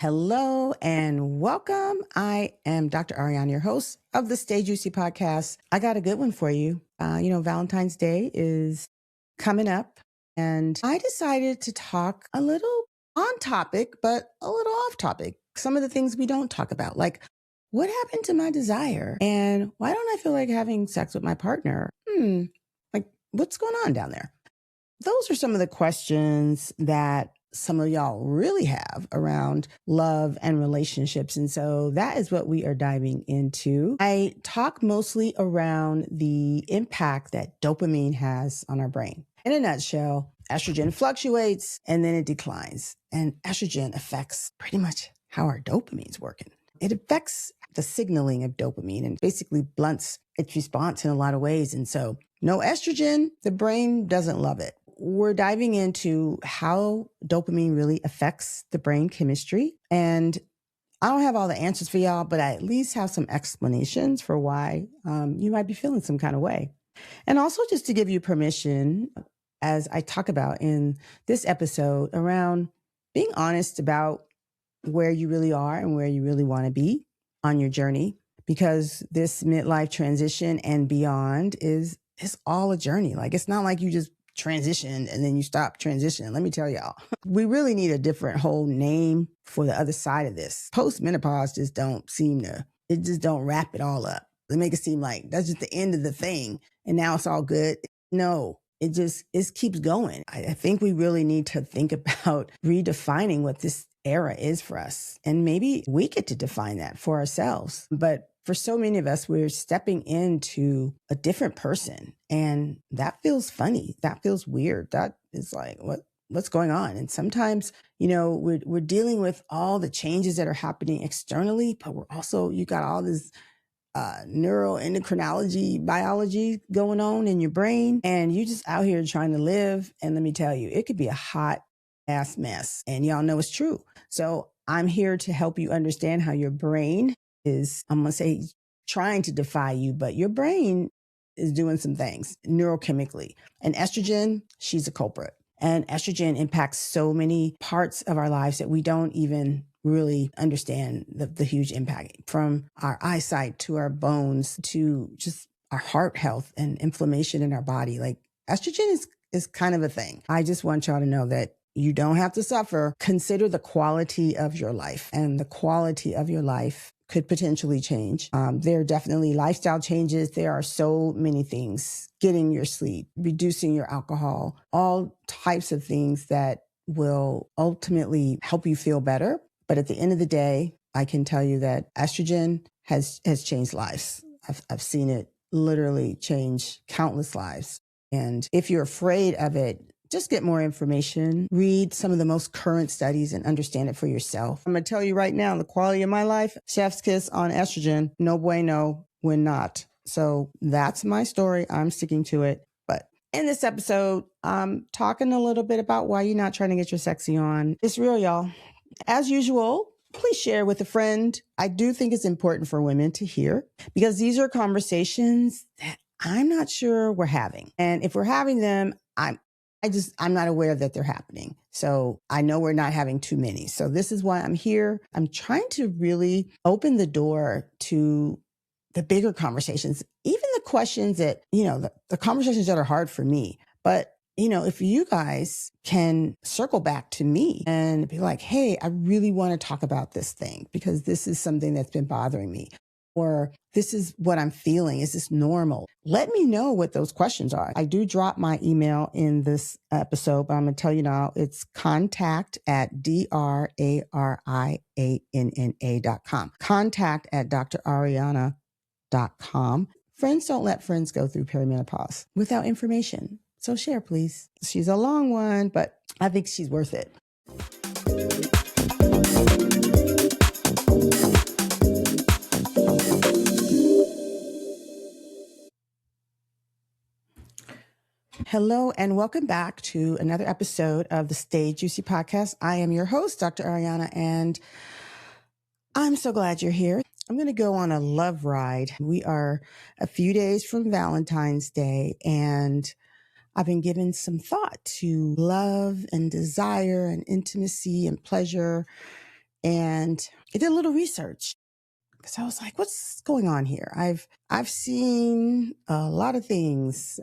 Hello and welcome. I am Dr. Ariana, your host of the Stay Juicy podcast. I got a good one for you. Valentine's Day is coming up, and I decided to talk a little on topic, but a little off topic. Some of the things we don't talk about, like what happened to my desire and why don't I feel like having sex with my partner? Like what's going on down there? Those are some of the questions that some of y'all really have around love and relationships. And so that is what we are diving into. I talk mostly around the impact that dopamine has on our brain. In a nutshell, estrogen fluctuates and then it declines. And estrogen affects pretty much how our dopamine's working. It affects the signaling of dopamine and basically blunts its response in a lot of ways. And so no estrogen, the brain doesn't love it. We're diving into how dopamine really affects the brain chemistry. And I don't have all the answers for y'all, but I at least have some explanations for why you might be feeling some kind of way. And also just to give you permission, as I talk about in this episode, around being honest about where you really are and where you really want to be on your journey, because this midlife transition and beyond is all a journey. Like, it's not like you just transitioned and then you stop transitioning. Let me tell y'all, we really need a different whole name for the other side of this. Post-menopause just don't wrap it all up. They make it seem like that's just the end of the thing and now it's all good. No, it keeps going. I think we really need to think about redefining what this era is for us. And maybe we get to define that for ourselves. But for so many of us, we're stepping into a different person. And that feels funny. That feels weird. That is like, what's going on? And sometimes, we're dealing with all the changes that are happening externally, but you got all this neuroendocrinology biology going on in your brain. And you just out here trying to live. And let me tell you, it could be a hot ass mess. And y'all know it's true. So I'm here to help you understand how your brain is, I'm going to say, trying to defy you, but your brain is doing some things neurochemically. And estrogen, she's a culprit. And estrogen impacts so many parts of our lives that we don't even really understand the huge impact, from our eyesight to our bones to just our heart health and inflammation in our body. Like, estrogen is kind of a thing. I just want y'all to know that you don't have to suffer. Consider the quality of your life, and the quality of your life could potentially change. There are definitely lifestyle changes. There are so many things: getting your sleep, reducing your alcohol, all types of things that will ultimately help you feel better. But at the end of the day, I can tell you that estrogen has changed lives. I've seen it literally change countless lives. And if you're afraid of it, just get more information, read some of the most current studies, and understand it for yourself. I'm going to tell you right now, the quality of my life, chef's kiss on estrogen, no bueno when not. So that's my story. I'm sticking to it. But in this episode, I'm talking a little bit about why you're not trying to get your sexy on. It's real, y'all. As usual, please share with a friend. I do think it's important for women to hear, because these are conversations that I'm not sure we're having. And if we're having them, I'm not aware that they're happening. So I know we're not having too many. So this is why I'm here. I'm trying to really open the door to the bigger conversations, even the questions that, the conversations that are hard for me. But, if you guys can circle back to me and be like, hey, I really want to talk about this thing because this is something that's been bothering me, or this is what I'm feeling. Is this normal? Let me know what those questions are. I do drop my email in this episode, but I'm going to tell you now, it's contact@drarianna.com. Contact@drarianna.com. Friends don't let friends go through perimenopause without information. So share, please. She's a long one, but I think she's worth it. Hello, and welcome back to another episode of the Stay Juicy podcast. I am your host, Dr. Ariana, and I'm so glad you're here. I'm going to go on a love ride. We are a few days from Valentine's Day, and I've been giving some thought to love and desire and intimacy and pleasure and I did a little research because I was like, what's going on here? I've seen a lot of things,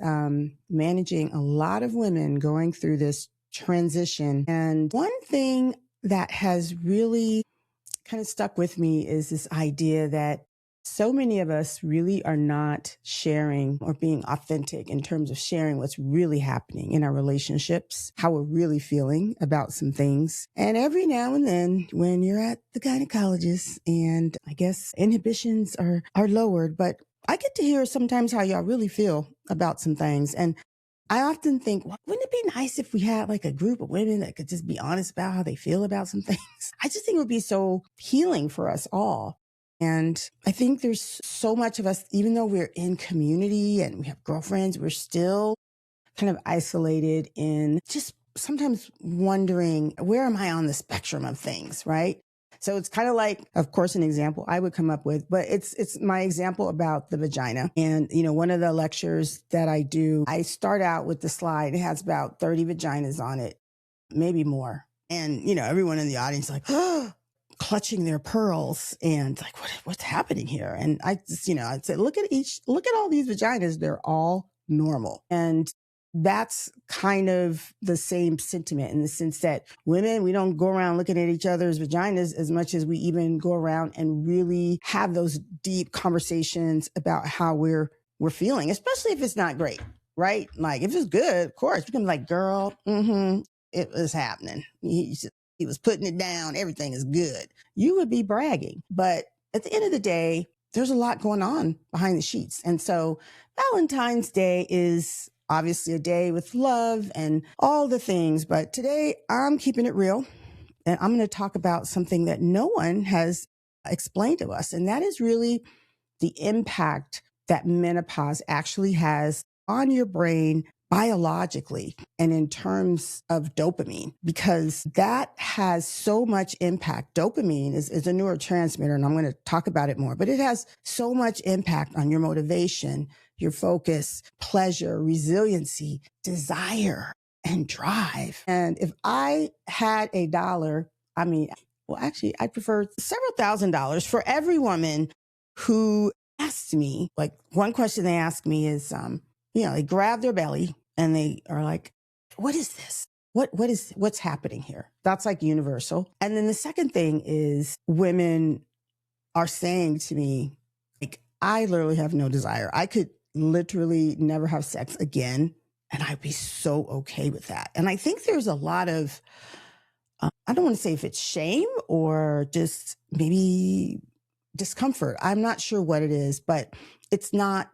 managing a lot of women going through this transition. And one thing that has really kind of stuck with me is this idea that so many of us really are not sharing or being authentic in terms of sharing what's really happening in our relationships, how we're really feeling about some things. And every now and then when you're at the gynecologist and I guess inhibitions are lowered, but I get to hear sometimes how y'all really feel about some things. And I often think, well, wouldn't it be nice if we had like a group of women that could just be honest about how they feel about some things? I just think it would be so healing for us all. And I think there's so much of us, even though we're in community and we have girlfriends, we're still kind of isolated in just sometimes wondering, where am I on the spectrum of things, right? So it's kind of like, of course, an example I would come up with, but it's my example about the vagina. And, one of the lectures that I do, I start out with the slide. It has about 30 vaginas on it, maybe more. And, everyone in the audience is like, oh, clutching their pearls and like, what's happening here? And I just, I'd say, look at all these vaginas. They're all normal. And that's kind of the same sentiment in the sense that women, we don't go around looking at each other's vaginas as much as we even go around and really have those deep conversations about how we're feeling, especially if it's not great, right? Like if it's good, of course, we can be like, girl, it was happening. He was putting it down. Everything is good. You would be bragging. But at the end of the day, there's a lot going on behind the sheets. And so Valentine's Day is obviously a day with love and all the things. But today I'm keeping it real. And I'm going to talk about something that no one has explained to us. And that is really the impact that menopause actually has on your brain biologically and in terms of dopamine, because that has so much impact. Dopamine is a neurotransmitter, and I'm going to talk about it more, but it has so much impact on your motivation, your focus, pleasure, resiliency, desire, and drive. And if I had $1, actually, I'd prefer several $1,000s for every woman who asked me, like one question they ask me is, they grab their belly and they are like, what is this? What's happening here? That's like universal. And then the second thing is women are saying to me, like, I literally have no desire. I could literally never have sex again. And I'd be so okay with that. And I think there's a lot of, I don't want to say if it's shame or just maybe discomfort. I'm not sure what it is, but it's not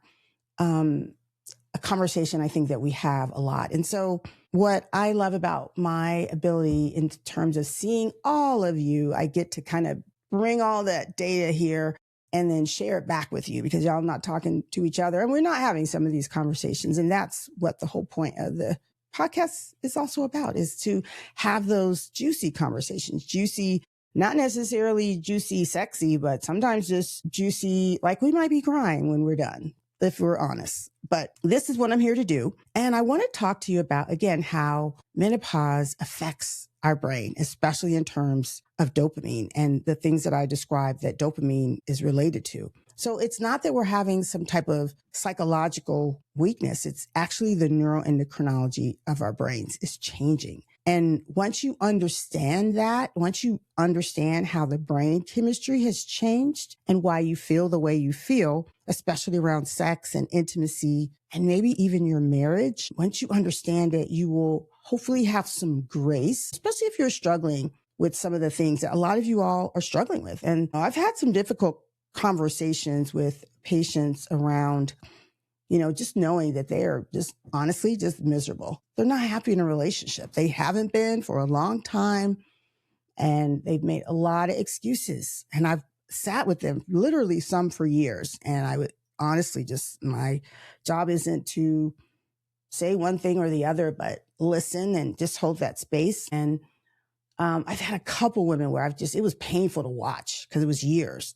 a conversation I think that we have a lot. And so what I love about my ability in terms of seeing all of you, I get to kind of bring all that data here and then share it back with you because y'all not talking to each other and we're not having some of these conversations. And that's what the whole point of the podcast is also about, is to have those juicy conversations, juicy, not necessarily juicy, sexy, but sometimes just juicy, like we might be crying when we're done, if we're honest. But this is what I'm here to do. And I want to talk to you about, again, how menopause affects our brain, especially in terms of dopamine and the things that I described that dopamine is related to. So it's not that we're having some type of psychological weakness. It's actually the neuroendocrinology of our brains is changing. And once you understand that, once you understand how the brain chemistry has changed and why you feel the way you feel, especially around sex and intimacy and maybe even your marriage, once you understand it, you will hopefully have some grace, especially if you're struggling with some of the things that a lot of you all are struggling with. And I've had some difficult conversations with patients around, just knowing that they are just honestly just miserable. They're not happy in a relationship. They haven't been for a long time and they've made a lot of excuses. And I've sat with them, literally some for years. And I would honestly my job isn't to say one thing or the other, but listen and just hold that space. And I've had a couple women where it was painful to watch because it was years.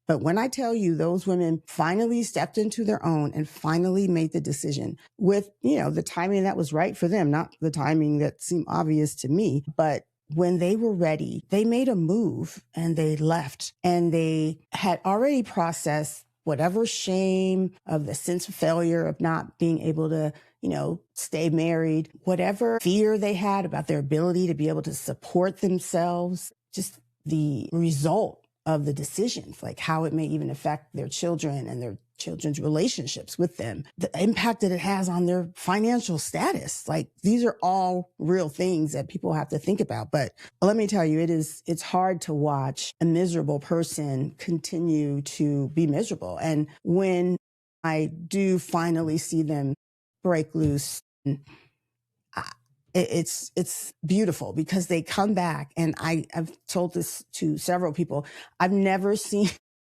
But when I tell you those women finally stepped into their own and finally made the decision with, the timing that was right for them, not the timing that seemed obvious to me, but when they were ready, they made a move and they left, and they had already processed whatever shame of the sense of failure of not being able to, stay married, whatever fear they had about their ability to be able to support themselves, just the result of the decisions, like how it may even affect their children and their children's relationships with them, the impact that it has on their financial status. Like, these are all real things that people have to think about. But let me tell you, it's hard to watch a miserable person continue to be miserable. And when I do finally see them break loose, it's beautiful, because they come back. And I've told this to several people. I've never seen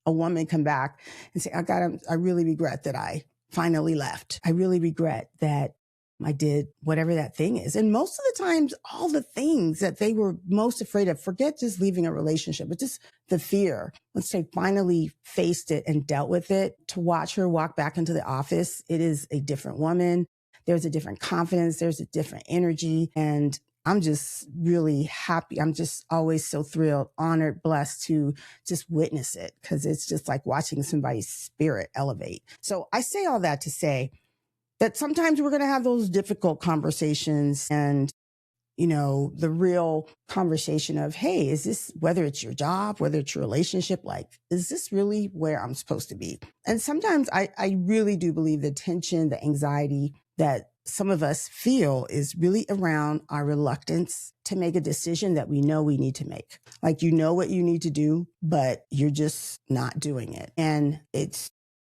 a woman come back and say, I really regret that I finally left. I really regret that I did whatever that thing is. And most of the times, all the things that they were most afraid of, forget just leaving a relationship, but just the fear, once they finally faced it and dealt with it, to watch her walk back into the office, it is a different woman. There's a different confidence. There's a different energy. And I'm just really happy. I'm just always so thrilled, honored, blessed to just witness it, because it's just like watching somebody's spirit elevate. So I say all that to say that sometimes we're going to have those difficult conversations, and the real conversation of, hey, is this, whether it's your job, whether it's your relationship, like, is this really where I'm supposed to be? And sometimes I really do believe the tension, the anxiety that some of us feel is really around our reluctance to make a decision that we know we need to make. Like, what you need to do, but you're just not doing it. And it's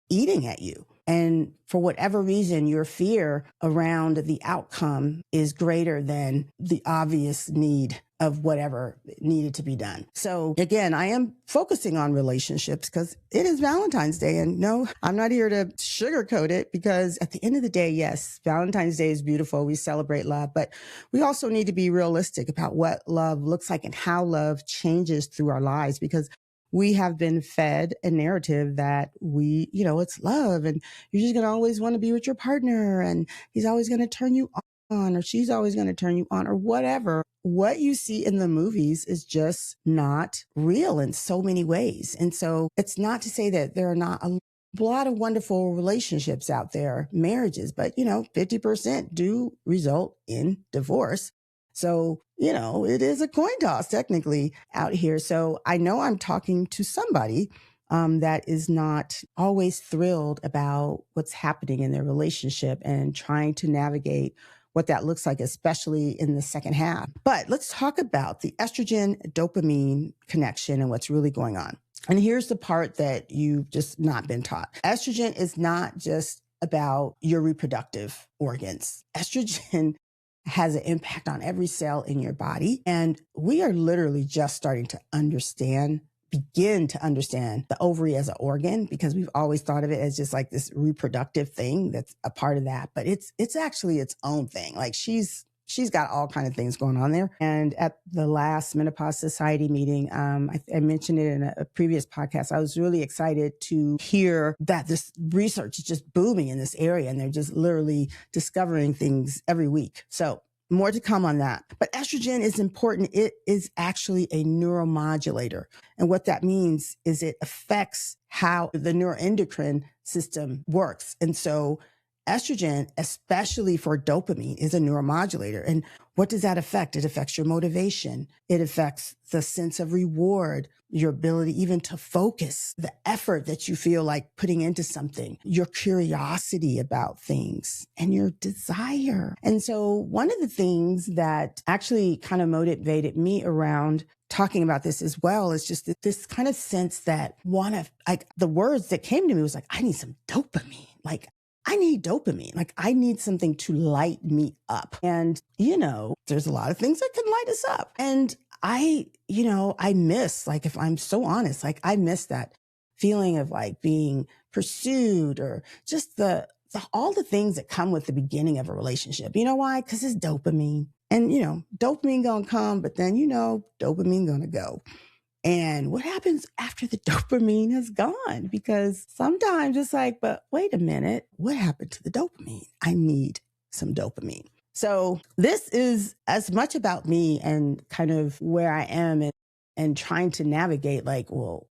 eating at you. And for whatever reason, your fear around the outcome is greater than the obvious need of whatever needed to be done. So again, I am focusing on relationships because it is Valentine's Day. And no, I'm not here to sugarcoat it, because at the end of the day, yes, Valentine's Day is beautiful. We celebrate love, but we also need to be realistic about what love looks like and how love changes through our lives, because we have been fed a narrative that it's love, and you're just going to always want to be with your partner, and he's always going to turn you on, or she's always going to turn you on, or whatever. What you see in the movies is just not real in so many ways. And so it's not to say that there are not a lot of wonderful relationships out there, marriages, but 50% do result in divorce. So, it is a coin toss technically out here. So I know I'm talking to somebody that is not always thrilled about what's happening in their relationship and trying to navigate what that looks like, especially in the second half. But let's talk about the estrogen dopamine connection and what's really going on. And here's the part that you've just not been taught. Estrogen is not just about your reproductive organs. Estrogen has an impact on every cell in your body. And we are literally just starting to begin to understand the ovary as an organ, because we've always thought of it as just like this reproductive thing that's a part of that. But it's actually its own thing. Like, she's got all kinds of things going on there. And at the last Menopause Society meeting, I mentioned it in a previous podcast, I was really excited to hear that this research is just booming in this area, and they're just literally discovering things every week. So more to come on that. But estrogen is important. It is actually a neuromodulator. And what that means is it affects how the neuroendocrine system works. And so estrogen, especially for dopamine, is a neuromodulator. And what does that affect? It affects your motivation. It affects the sense of reward, your ability even to focus, the effort that you feel like putting into something, your curiosity about things, and your desire. And so one of the things that actually kind of motivated me around talking about this as well is just this kind of sense that the words that came to me was like, I need some dopamine. Like, I need dopamine. Like, I need something to light me up. And, there's a lot of things that can light us up. And I miss, like, if I'm so honest, like, I miss that feeling of like being pursued, or just all the things that come with the beginning of a relationship. You know why? Because it's dopamine. And, dopamine gonna come, but then, dopamine gonna go. And what happens after the dopamine has gone? Because sometimes it's like, but wait a minute, what happened to the dopamine? I need some dopamine. So this is as much about me and kind of where I am and trying to navigate like, well,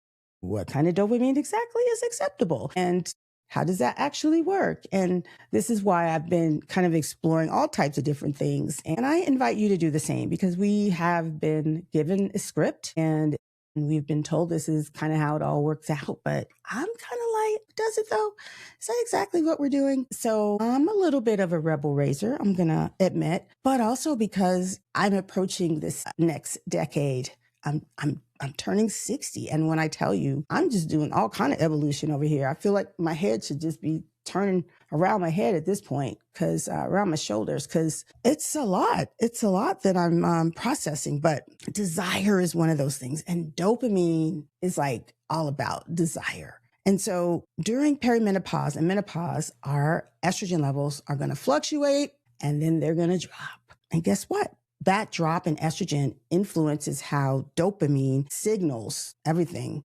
what kind of dopamine exactly is acceptable? And how does that actually work? And this is why I've been kind of exploring all types of different things. And I invite you to do the same because we have been given a script and we've been told this is kind of how it all works out. But I'm kind of like, does it though? Is that exactly what we're doing? So I'm a little bit of a rebel raiser, I'm going to admit, but also because I'm approaching this next decade. I'm turning 60. And when I tell you, I'm just doing all kind of evolution over here. I feel like my head should just be turning around my head at this point because around my shoulders, because it's a lot. It's a lot that I'm processing, but desire is one of those things. And dopamine is like all about desire. And so during perimenopause and menopause, our estrogen levels are going to fluctuate and then they're going to drop. And guess what? That drop in estrogen influences how dopamine signals everything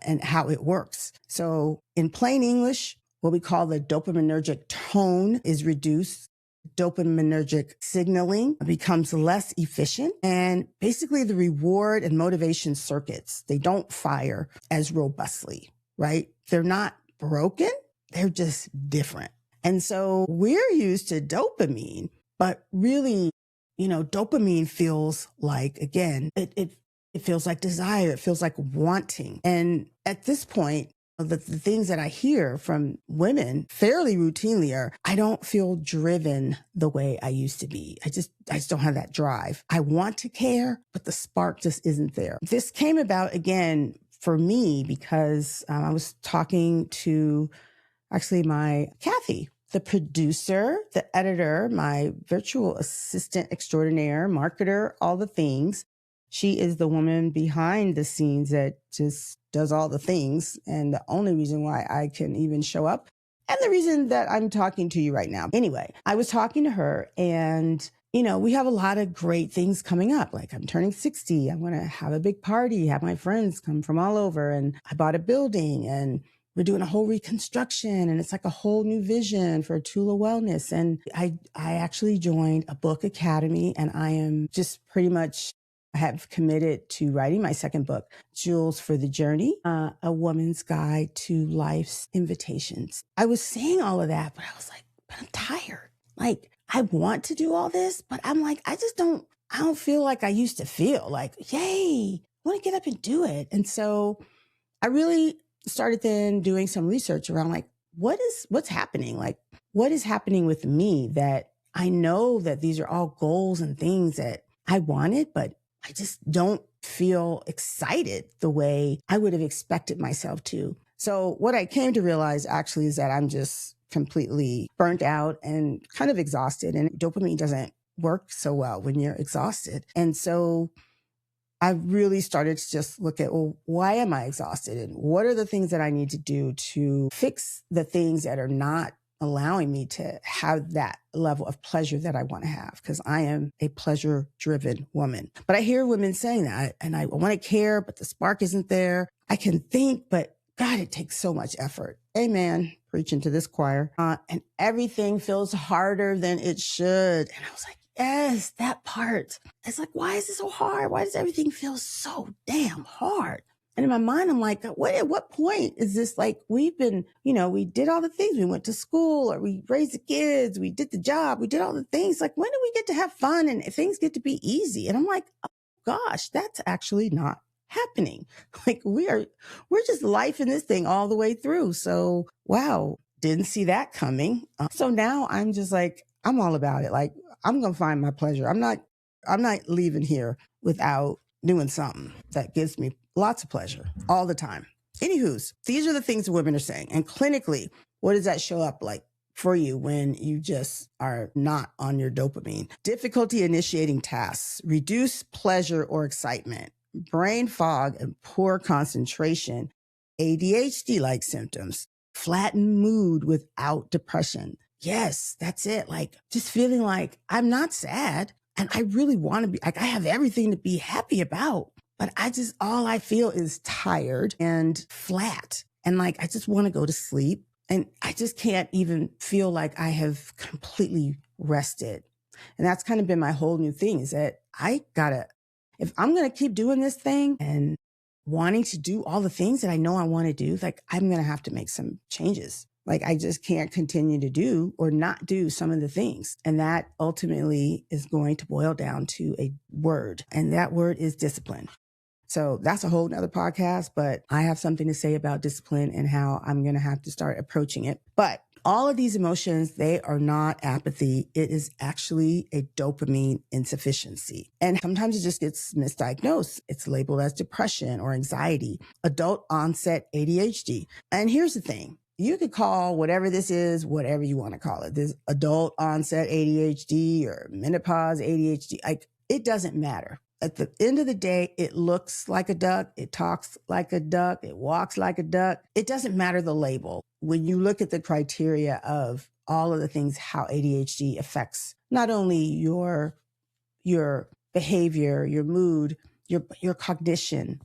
and how it works. So in plain English, what we call the dopaminergic tone is reduced. Dopaminergic signaling becomes less efficient. And basically the reward and motivation circuits, they don't fire as robustly, right? They're not broken. They're just different. And so we're used to dopamine, but really, dopamine feels like, again, it feels like desire. It feels like wanting. And at this point, the things that I hear from women fairly routinely are, I don't feel driven the way I used to be. I just don't have that drive. I want to care, but the spark just isn't there. This came about again for me because I was talking to actually my Kathy, the producer, the editor, my virtual assistant extraordinaire, marketer, all the things. She is the woman behind the scenes that just does all the things. And the only reason why I can even show up and the reason that I'm talking to you right now. Anyway, I was talking to her and we have a lot of great things coming up. Like I'm turning 60. I'm going to have a big party, have my friends come from all over. And I bought a building and we're doing a whole reconstruction and it's like a whole new vision for Tula Wellness. And I actually joined a book academy and I am just pretty much have committed to writing my second book, Jewels for the Journey, A Woman's Guide to Life's Invitations. I was saying all of that, but I was like, but I'm tired. Like I want to do all this, but I'm like, I don't feel like I used to feel like, yay, I want to get up and do it. And so I really started then doing some research around like, what's happening? Like, what is happening with me that I know that these are all goals and things that I wanted, but I just don't feel excited the way I would have expected myself to. So what I came to realize actually is that I'm just completely burnt out and kind of exhausted, and dopamine doesn't work so well when you're exhausted. And so I really started to just look at, well, why am I exhausted? And what are the things that I need to do to fix the things that are not allowing me to have that level of pleasure that I want to have? Because I am a pleasure-driven woman. But I hear women saying that, and I want to care, but the spark isn't there. I can think, but God, it takes so much effort. Amen. Preaching to this choir. And everything feels harder than it should. And I was like, yes, that part. It's like, why is it so hard? Why does everything feel so damn hard? And in my mind, I'm like, what, at what point is this like, we've been, we did all the things. We went to school or we raised the kids. We did the job. We did all the things. Like, when do we get to have fun and things get to be easy? And I'm like, oh gosh, that's actually not happening. Like we're just life in this thing all the way through. So, wow, didn't see that coming. So now I'm just like, I'm all about it. Like, I'm going to find my pleasure. I'm not leaving here without doing something that gives me lots of pleasure all the time. Anywho's, these are the things that women are saying. And clinically, what does that show up like for you when you just are not on your dopamine? Difficulty initiating tasks, reduced pleasure or excitement, brain fog and poor concentration, ADHD-like symptoms, flattened mood without depression. Yes, that's it. Like just feeling like I'm not sad and I really want to be, like I have everything to be happy about, but all I feel is tired and flat. And like, I just want to go to sleep and I just can't even feel like I have completely rested. And that's kind of been my whole new thing is that if I'm going to keep doing this thing and wanting to do all the things that I know I want to do, like I'm going to have to make some changes. Like I just can't continue to do or not do some of the things. And that ultimately is going to boil down to a word. And that word is discipline. So that's a whole nother podcast, but I have something to say about discipline and how I'm going to have to start approaching it. But all of these emotions, they are not apathy. It is actually a dopamine insufficiency. And sometimes it just gets misdiagnosed. It's labeled as depression or anxiety, adult onset ADHD. And here's the thing. You could call whatever this is, whatever you want to call it. This adult onset ADHD or menopause ADHD. Like it doesn't matter. At the end of the day, it looks like a duck. It talks like a duck. It walks like a duck. It doesn't matter the label. When you look at the criteria of all of the things, how ADHD affects not only your behavior, your mood, your cognition,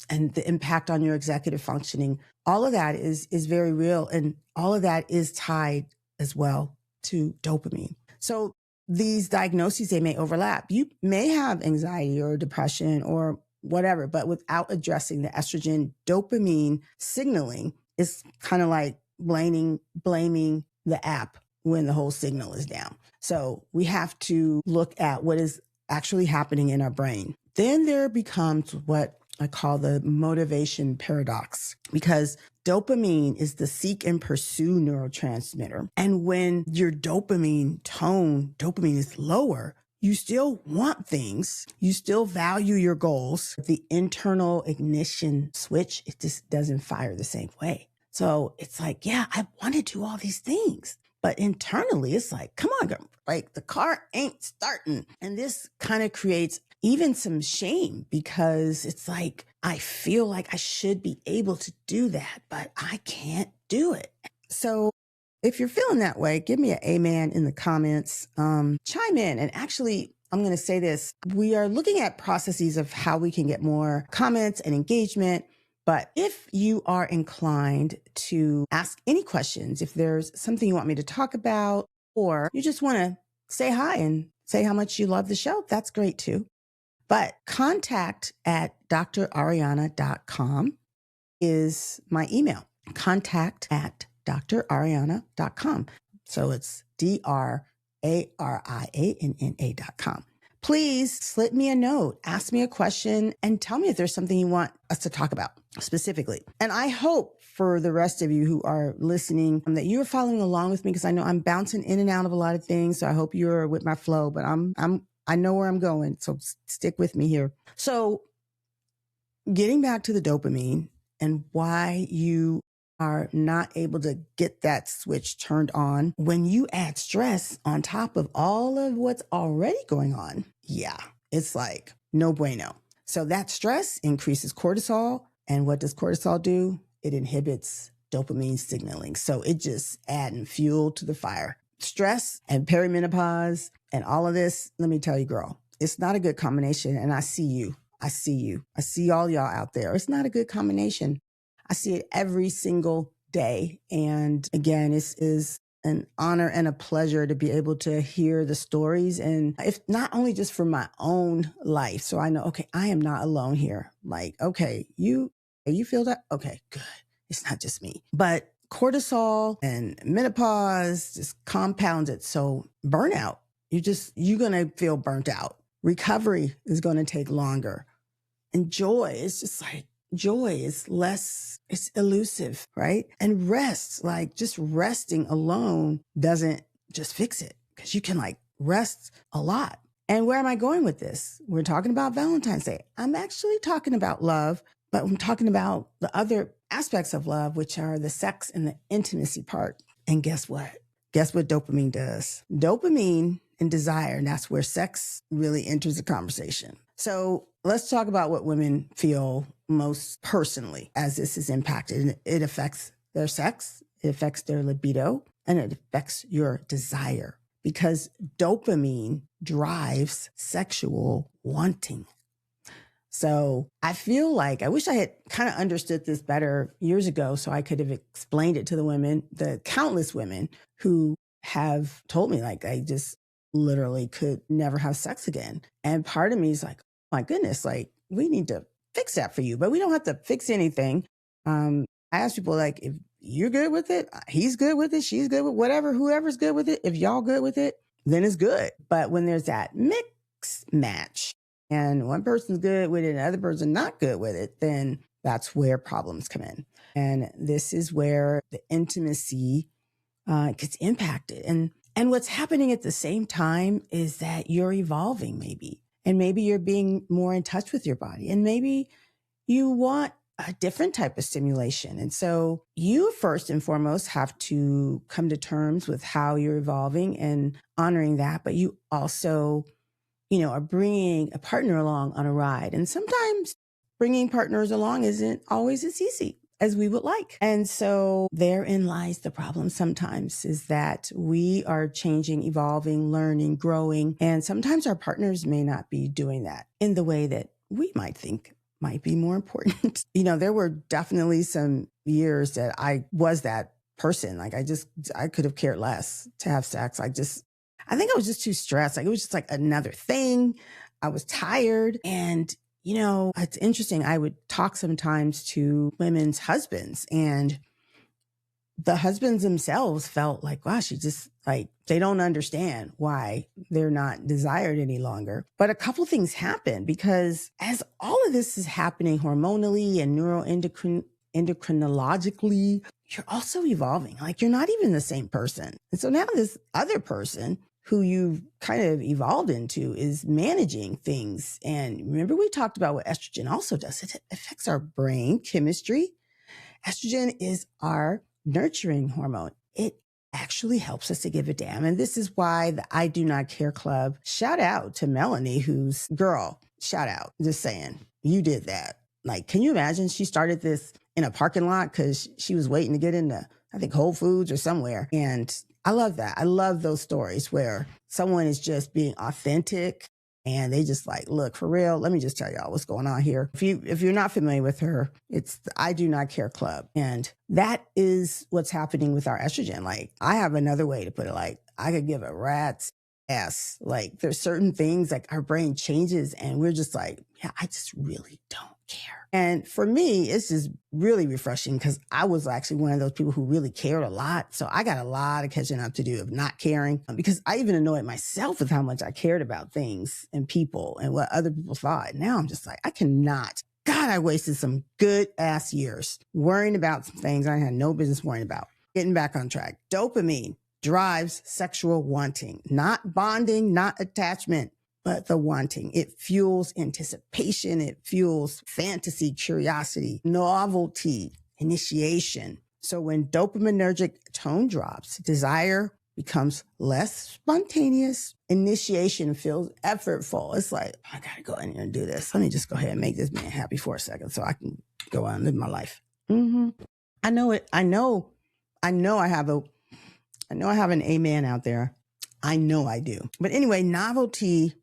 and the impact on your executive functioning, all of that is very real. And all of that is tied as well to dopamine. So these diagnoses, they may overlap. You may have anxiety or depression or whatever, but without addressing the estrogen dopamine signaling, it's kind of like blaming the app when the whole signal is down. So we have to look at what is actually happening in our brain. Then there becomes what I call the motivation paradox, because dopamine is the seek and pursue neurotransmitter. And when your dopamine is lower, you still want things. You still value your goals. The internal ignition switch, it just doesn't fire the same way. So it's like, yeah, I want to do all these things. But internally, it's like, come on, girl, like the car ain't starting. And this kind of creates even some shame because it's like, I feel like I should be able to do that, but I can't do it. So if you're feeling that way, give me an amen in the comments. Chime in. And actually, I'm going to say this. We are looking at processes of how we can get more comments and engagement. But if you are inclined to ask any questions, if there's something you want me to talk about, or you just want to say hi and say how much you love the show, that's great too. But contact at drariana.com is my email. Contact at drariana.com. So it's drariana.com. Please slip me a note, ask me a question, and tell me if there's something you want us to talk about specifically. And I hope for the rest of you who are listening that you're following along with me, because I know I'm bouncing in and out of a lot of things. So I hope you're with my flow, but I know where I'm going. So stick with me here. So getting back to the dopamine and why you are not able to get that switch turned on when you add stress on top of all of what's already going on. Yeah, it's like no bueno. So that stress increases cortisol. And what does cortisol do? It inhibits dopamine signaling. So it just adding fuel to the fire. Stress and perimenopause and all of this, let me tell you, girl, it's not a good combination. And I see you. I see all y'all out there. It's not a good combination. I see it every single day. And again, it is an honor and a pleasure to be able to hear the stories. And if not only just for my own life, so I know, okay, I am not alone here. Like, okay, you feel that? Okay, good. It's not just me. But cortisol and menopause just compounds it. So burnout, you're going to feel burnt out. Recovery is going to take longer. And joy is just like, joy is less, it's elusive, right? And rest, like just resting alone doesn't just fix it, because you can like rest a lot. And where am I going with this? We're talking about Valentine's Day. I'm actually talking about love, but I'm talking about the other aspects of love, which are the sex and the intimacy part. And guess what? Guess what dopamine does? Dopamine and desire, and that's where sex really enters the conversation. So let's talk about what women feel most personally as this is impacted. It affects their sex, it affects their libido, and it affects your desire, because dopamine drives sexual wanting. So I feel like I wish I had kind of understood this better years ago so I could have explained it to the women, the countless women who have told me, like, literally could never have sex again. And part of me is like, oh my goodness, like we need to fix that for you, but we don't have to fix anything. I ask people like, if you're good with it, he's good with it, she's good with whatever, whoever's good with it. If y'all good with it, then it's good. But when there's that mix match and one person's good with it and the other person not good with it, then that's where problems come in. And this is where the intimacy gets impacted. And what's happening at the same time is that you're evolving maybe, and maybe you're being more in touch with your body, and maybe you want a different type of stimulation. And so you first and foremost have to come to terms with how you're evolving and honoring that. But you also, are bringing a partner along on a ride. And sometimes bringing partners along isn't always as easy as we would like. And so therein lies the problem sometimes, is that we are changing, evolving, learning, growing. And sometimes our partners may not be doing that in the way that we might think might be more important. There were definitely some years that I was that person. Like I could have cared less to have sex. I think I was just too stressed. Like it was just like another thing. I was tired. And it's interesting. I would talk sometimes to women's husbands, and the husbands themselves felt like, gosh, they don't understand why they're not desired any longer. But a couple things happen, because as all of this is happening hormonally and endocrinologically, you're also evolving. Like you're not even the same person. And so now this other person who you've kind of evolved into is managing things. And remember, we talked about what estrogen also does. It affects our brain chemistry. Estrogen is our nurturing hormone. It actually helps us to give a damn. And this is why the I Do Not Care Club, shout out to Melanie, who's girl, shout out, just saying, you did that. Like, can you imagine? She started this in a parking lot because she was waiting to get into, I think, Whole Foods or somewhere. And I love that. I love those stories where someone is just being authentic and they just like, look, for real, let me just tell y'all what's going on here. If you're not familiar with her, it's the I Do Not Care Club. And that is what's happening with our estrogen. Like, I have another way to put it. Like, I could give a rat's ass. Like, there's certain things like our brain changes and we're just like, yeah, I just really don't care. And for me, it's just really refreshing because I was actually one of those people who really cared a lot. So I got a lot of catching up to do of not caring, because I even annoyed myself with how much I cared about things and people and what other people thought. Now I'm just like, I cannot. God, I wasted some good ass years worrying about some things I had no business worrying about. Getting back on track. Dopamine drives sexual wanting, not bonding, not attachment, but the wanting. It fuels anticipation. It fuels fantasy, curiosity, novelty, initiation. So when dopaminergic tone drops, desire becomes less spontaneous. Initiation feels effortful. It's like, I gotta go in here and do this. Let me just go ahead and make this man happy for a second so I can go on and live my life. I know it. I know I have an amen out there. I know I do. But anyway, novelty,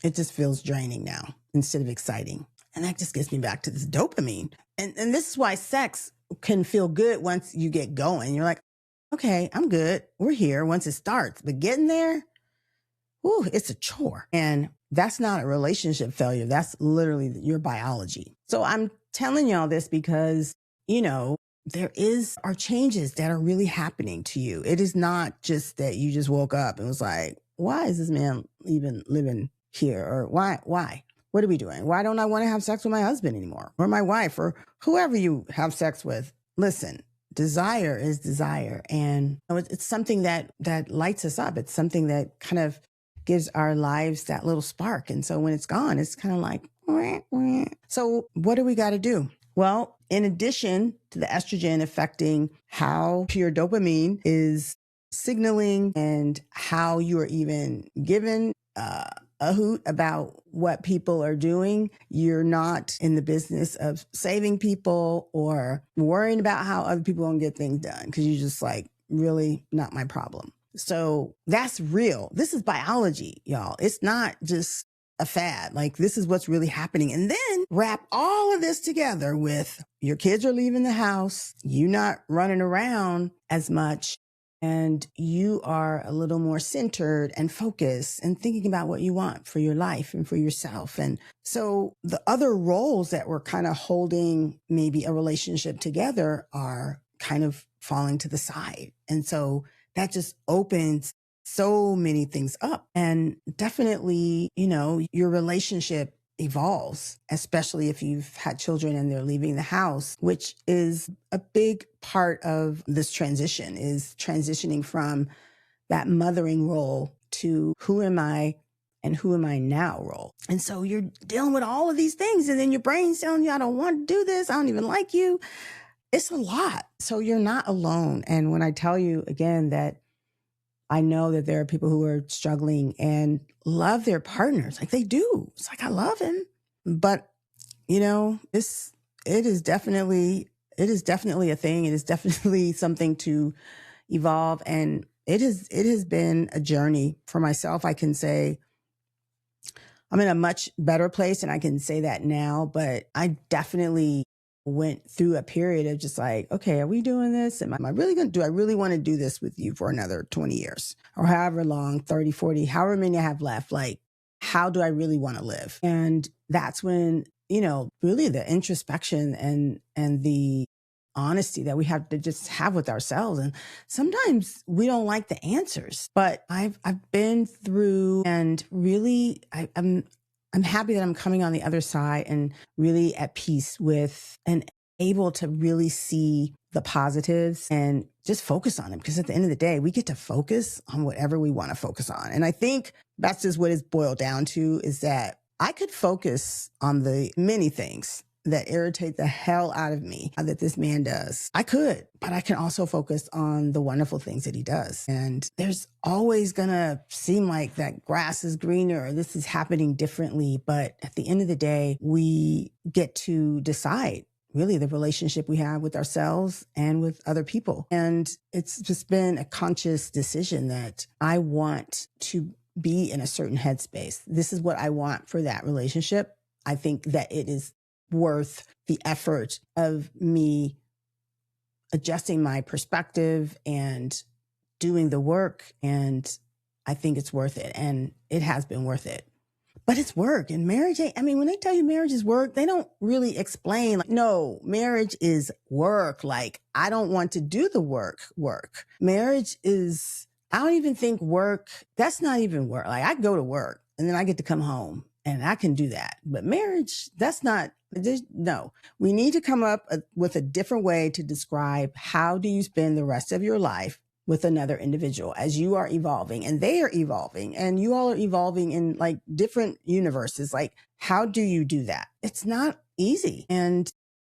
it just feels draining now instead of exciting. And that just gets me back to this dopamine. And this is why sex can feel good once you get going. You're like, okay, I'm good. We're here once it starts. But getting there, it's a chore. And that's not a relationship failure. That's literally your biology. So I'm telling y'all this because, there are changes that are really happening to you. It is not just that you just woke up and was like, why is this man even living here? Or why? What are we doing? Why don't I want to have sex with my husband anymore? Or my wife, or whoever you have sex with? Listen, desire is desire. And it's something that lights us up. It's something that kind of gives our lives that little spark. And so when it's gone, it's kind of like, wah, wah. So what do we got to do? Well, in addition to the estrogen affecting how pure dopamine is signaling and how you are even given a hoot about what people are doing, you're not in the business of saving people or worrying about how other people don't get things done, because you're just like, really not my problem. So that's real. This is biology, y'all. It's not just a fad. Like, this is what's really happening. And then wrap all of this together with your kids are leaving the house, you not running around as much, and you are a little more centered and focused and thinking about what you want for your life and for yourself. And so the other roles that were kind of holding maybe a relationship together are kind of falling to the side. And so that just opens so many things up. And definitely, your relationship evolves, especially if you've had children and they're leaving the house, which is a big part of this transition, is transitioning from that mothering role to who am I and who am I now role. And so you're dealing with all of these things, and then your brain's telling you, I don't want to do this. I don't even like you. It's a lot. So you're not alone. And when I tell you again that I know that there are people who are struggling and love their partners, like they do. It's like, I love him. But, it is definitely a thing. It is definitely something to evolve. And it has been a journey for myself. I can say I'm in a much better place, and I can say that now, but I definitely went through a period of just like, okay, are we doing this? Am I really do I really want to do this with you for another 20 years or however long, 30, 40, however many I have left? Like, how do I really want to live? And that's when, really the introspection and the honesty that we have to just have with ourselves. And sometimes we don't like the answers, but I've been through, and really I'm happy that I'm coming on the other side and really at peace with and able to really see the positives and just focus on them. Because at the end of the day, we get to focus on whatever we want to focus on. And I think that's just what it's boiled down to, is that I could focus on the many things that irritate the hell out of me that this man does. I could, but I can also focus on the wonderful things that he does. And there's always gonna seem like that grass is greener or this is happening differently. But at the end of the day, we get to decide really the relationship we have with ourselves and with other people. And it's just been a conscious decision that I want to be in a certain headspace. This is what I want for that relationship. I think that it is worth the effort of me adjusting my perspective and doing the work. And I think it's worth it. And it has been worth it. But it's work. And marriage, when they tell you marriage is work, they don't really explain, like, no, marriage is work. Like, I don't want to do the work. Marriage is, I don't even think work, that's not even work. Like, I go to work and then I get to come home and I can do that. But marriage, that's not, no. We need to come up with a different way to describe how do you spend the rest of your life with another individual as you are evolving and they are evolving and you all are evolving in like different universes. Like, how do you do that? It's not easy. And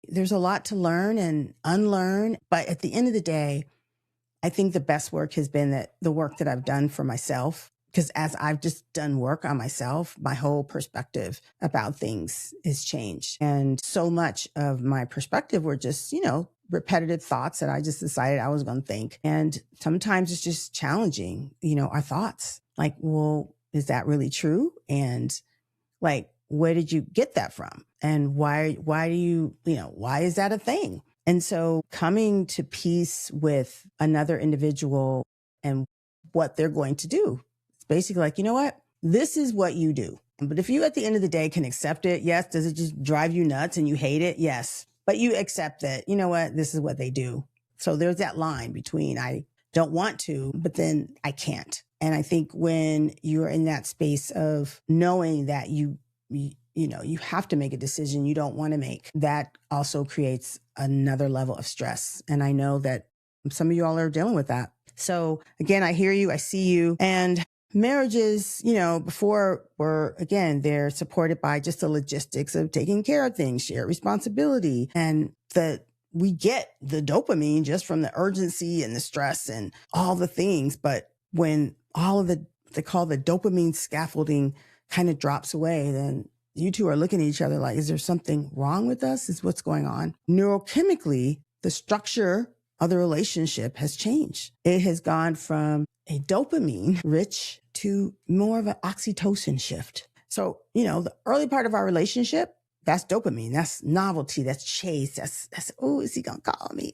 there's a lot to learn and unlearn. But at the end of the day, I think the best work has been that the work that I've done for myself, because as I've just done work on myself, my whole perspective about things has changed. And so much of my perspective were just, repetitive thoughts that I just decided I was going to think. And sometimes it's just challenging, our thoughts. Like, well, is that really true? And like, where did you get that from? And why do you, why is that a thing? And so coming to peace with another individual and what they're going to do. It's basically like, you know what? This is what you do. But if you at the end of the day can accept it, yes. Does it just drive you nuts and you hate it? Yes. But you accept that, you know what, this is what they do. So there's that line between I don't want to, but then I can't. And I think when you're in that space of knowing that you have to make a decision you don't want to make, that also creates another level of stress. And I know that some of you all are dealing with that. So again, I hear you, I see you. And marriages, before were, again, they're supported by just the logistics of taking care of things, shared responsibility, and that we get the dopamine just from the urgency and the stress and all the things. But when all of they call the dopamine scaffolding kind of drops away, then you two are looking at each other like, is there something wrong with us? Is what's going on? Neurochemically, the structure of the relationship has changed. It has gone from a dopamine rich to more of an oxytocin shift. So, the early part of our relationship, that's dopamine. That's novelty. That's chase. That's, oh, is he going to call me?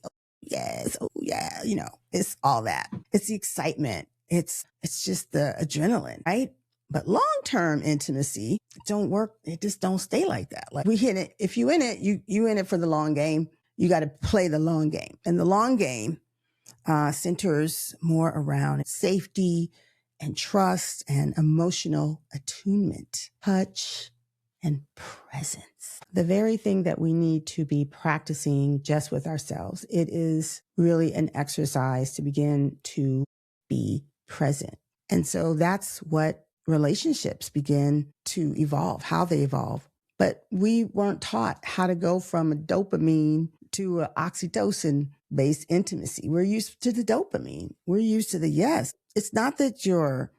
yes, oh yeah, it's all that. It's the excitement. It's just the adrenaline, right? But long-term intimacy don't work. It just don't stay like that. Like we hit it. If you in it, you in it for the long game. You got to play the long game. And the long game centers more around safety and trust and emotional attunement, touch and presence. The very thing that we need to be practicing just with ourselves. It is really an exercise to begin to be present. And so that's what relationships begin to evolve, how they evolve. But we weren't taught how to go from a dopamine to an oxytocin-based intimacy. We're used to the dopamine. We're used to the yes. It's not that your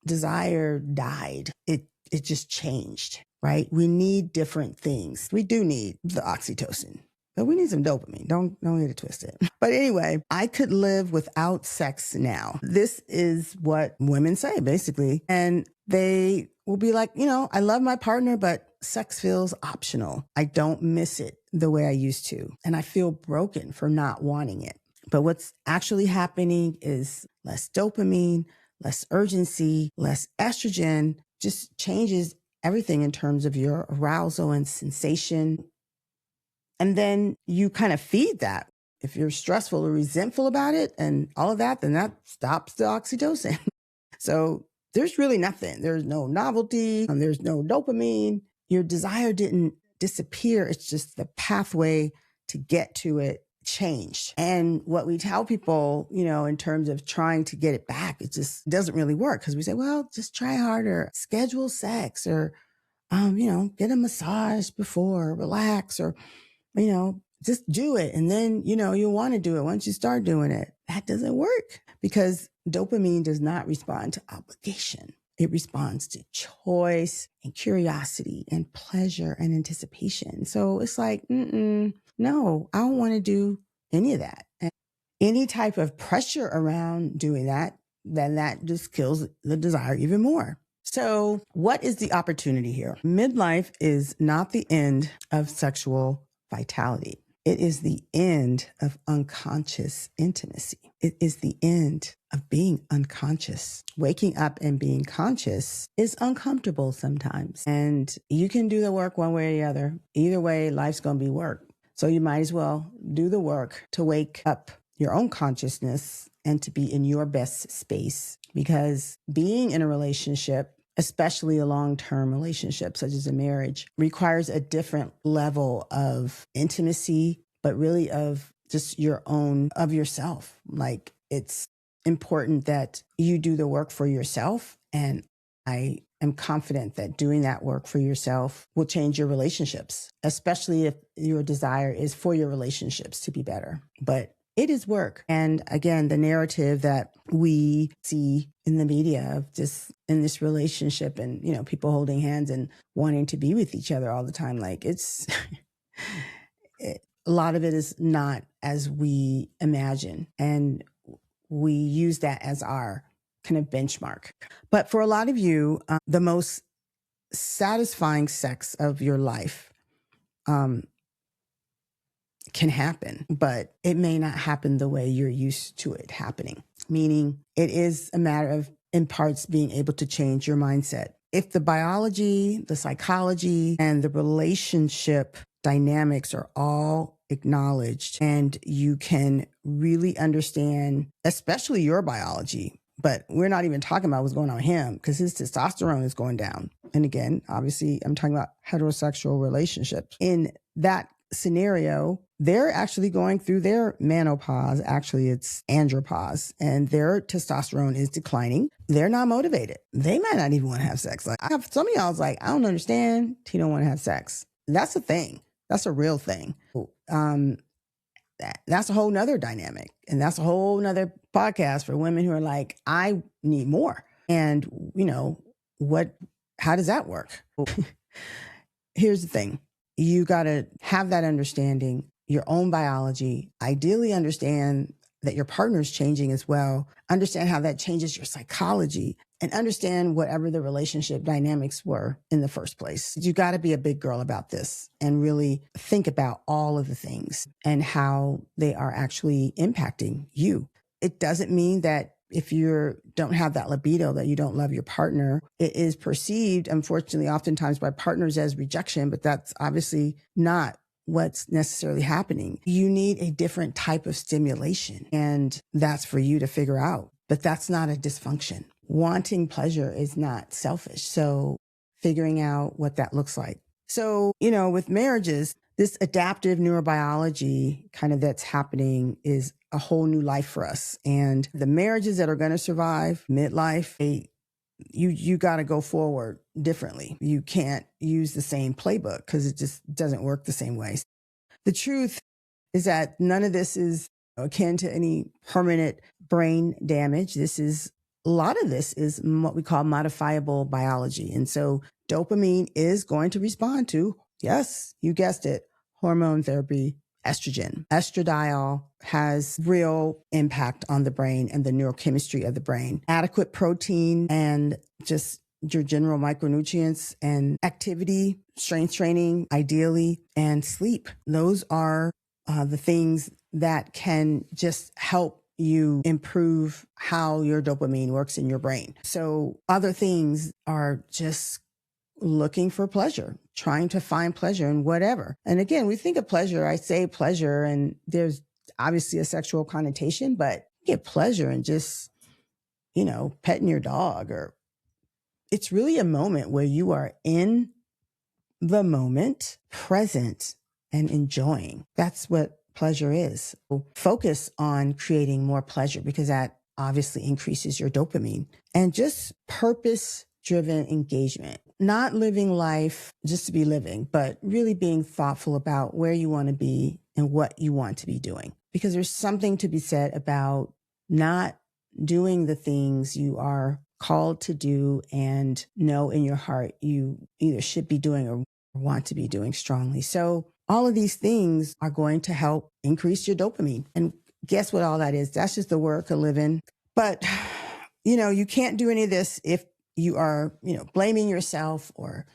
desire died. It just changed, right? We need different things. We do need the oxytocin, but we need some dopamine. Don't get it twisted. But anyway, I could live without sex now. This is what women say, basically. And they will be like, I love my partner, but sex feels optional. I don't miss it the way I used to. And I feel broken for not wanting it. But what's actually happening is less dopamine, less urgency, less estrogen, just changes everything in terms of your arousal and sensation. And then you kind of feed that. If you're stressful or resentful about it and all of that, then that stops the oxytocin. So there's really nothing. There's no novelty. There's no dopamine. Your desire didn't disappear. It's just the pathway to get to it changed. And what we tell people, in terms of trying to get it back, it just doesn't really work because we say, well, just try harder, schedule sex or, get a massage before, relax or, just do it. And then, you'll want to do it once you start doing it. That doesn't work because dopamine does not respond to obligation. It responds to choice and curiosity and pleasure and anticipation. So it's like, no, I don't want to do any of that. And any type of pressure around doing that, then that just kills the desire even more. So what is the opportunity here? Midlife is not the end of sexual vitality. It is the end of unconscious intimacy. It is the end of being unconscious. Waking up and being conscious is uncomfortable sometimes. And you can do the work one way or the other. Either way, life's going to be work. So you might as well do the work to wake up your own consciousness and to be in your best space. Because being in a relationship, especially a long-term relationship such as a marriage, requires a different level of intimacy, but really of just of yourself. Like it's important that you do the work for yourself. And I am confident that doing that work for yourself will change your relationships, especially if your desire is for your relationships to be better. But it is work. And again, the narrative that we see in the media of just in this relationship and, people holding hands and wanting to be with each other all the time, like it's, a lot of it is not as we imagine. And we use that as our kind of benchmark. But for a lot of you, the most satisfying sex of your life, can happen, but it may not happen the way you're used to it happening. Meaning it is a matter of, in parts, being able to change your mindset. If the biology, the psychology, and the relationship dynamics are all acknowledged and you can really understand, especially your biology, but we're not even talking about what's going on with him because his testosterone is going down. And again, obviously, I'm talking about heterosexual relationships. In that scenario, they're actually going through their menopause. Actually, it's andropause, and their testosterone is declining. They're not motivated. They might not even want to have sex. Like I have some of y'all's like, I don't understand. He don't want to have sex. That's a thing. That's a real thing. That's a whole nother dynamic. And that's a whole nother podcast for women who are like, I need more. And how does that work? Here's the thing. You got to have that understanding, your own biology, ideally understand that your partner is changing as well, understand how that changes your psychology, and understand whatever the relationship dynamics were in the first place. You got to be a big girl about this and really think about all of the things and how they are actually impacting you. It doesn't mean that if you don't have that libido, that you don't love your partner. It is perceived, unfortunately, oftentimes by partners as rejection, but that's obviously not what's necessarily happening. You need a different type of stimulation, and that's for you to figure out. But that's not a dysfunction. Wanting pleasure is not selfish. So figuring out what that looks like. So, with marriages, this adaptive neurobiology kind of that's happening is a whole new life for us. And the marriages that are going to survive midlife, you got to go forward differently. You can't use the same playbook because it just doesn't work the same way. The truth is that none of this is akin to any permanent brain damage. A lot of this is what we call modifiable biology. And so dopamine is going to respond to, yes, you guessed it, hormone therapy, estrogen. Estradiol has real impact on the brain and the neurochemistry of the brain. Adequate protein and just your general micronutrients and activity, strength training, ideally, and sleep. Those are the things that can just help you improve how your dopamine works in your brain. So other things are just looking for pleasure, trying to find pleasure in whatever. And again, we think of pleasure, I say pleasure, and there's obviously a sexual connotation, but you get pleasure in just, petting your dog, or it's really a moment where you are in the moment, present, and enjoying. That's what pleasure is. So focus on creating more pleasure because that obviously increases your dopamine, and just purpose-driven engagement. Not living life just to be living, but really being thoughtful about where you want to be and what you want to be doing. Because there's something to be said about not doing the things you are called to do and know in your heart you either should be doing or want to be doing strongly. So all of these things are going to help increase your dopamine. And guess what all that is? That's just the work of living. But, you can't do any of this if you are, blaming yourself or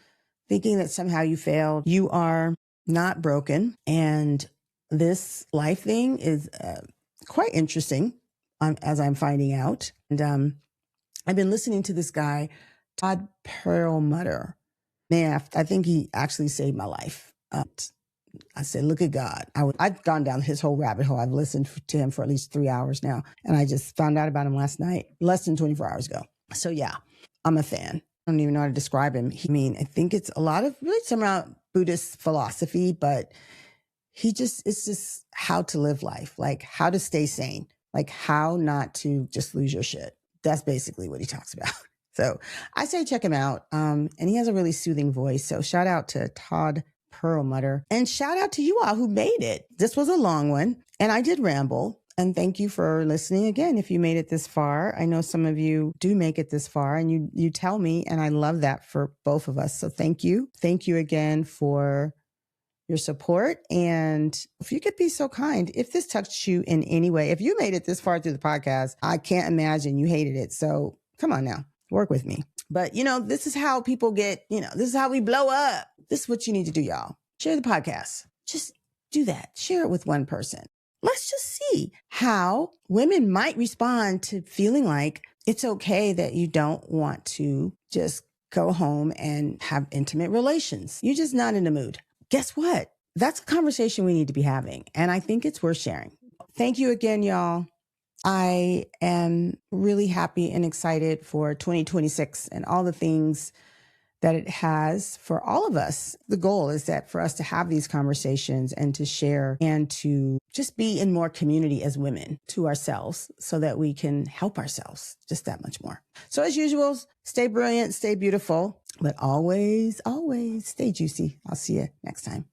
thinking that somehow you failed. You are not broken. And this life thing is quite interesting, as I'm finding out. And I've been listening to this guy, Todd Perlmutter. Man, I think he actually saved my life. I said, look at God. I've gone down his whole rabbit hole. I've listened to him for at least 3 hours now. And I just found out about him last night, less than 24 hours ago. So yeah, I'm a fan. I don't even know how to describe him. I think it's a lot of really some Buddhist philosophy, but it's just how to live life, like how to stay sane, like how not to just lose your shit. That's basically what he talks about. So I say check him out. And he has a really soothing voice. So shout out to Todd Perlmutter, and shout out to you all who made it. This was a long one and I did ramble. And thank you for listening again. If you made it this far, I know some of you do make it this far and you tell me, and I love that for both of us. So thank you. Thank you again for your support. And if you could be so kind, if this touched you in any way, if you made it this far through the podcast, I can't imagine you hated it. So come on now, work with me. But this is how people get, this is how we blow up. This is what you need to do, y'all. Share the podcast. Just do that. Share it with one person. Let's just see how women might respond to feeling like it's okay that you don't want to just go home and have intimate relations. You're just not in the mood. Guess what? That's a conversation we need to be having. And I think it's worth sharing. Thank you again, y'all. I am really happy and excited for 2026 and all the things that it has for all of us. The goal is that for us to have these conversations and to share and to just be in more community as women to ourselves so that we can help ourselves just that much more. So as usual, stay brilliant, stay beautiful, but always, always stay juicy. I'll see you next time.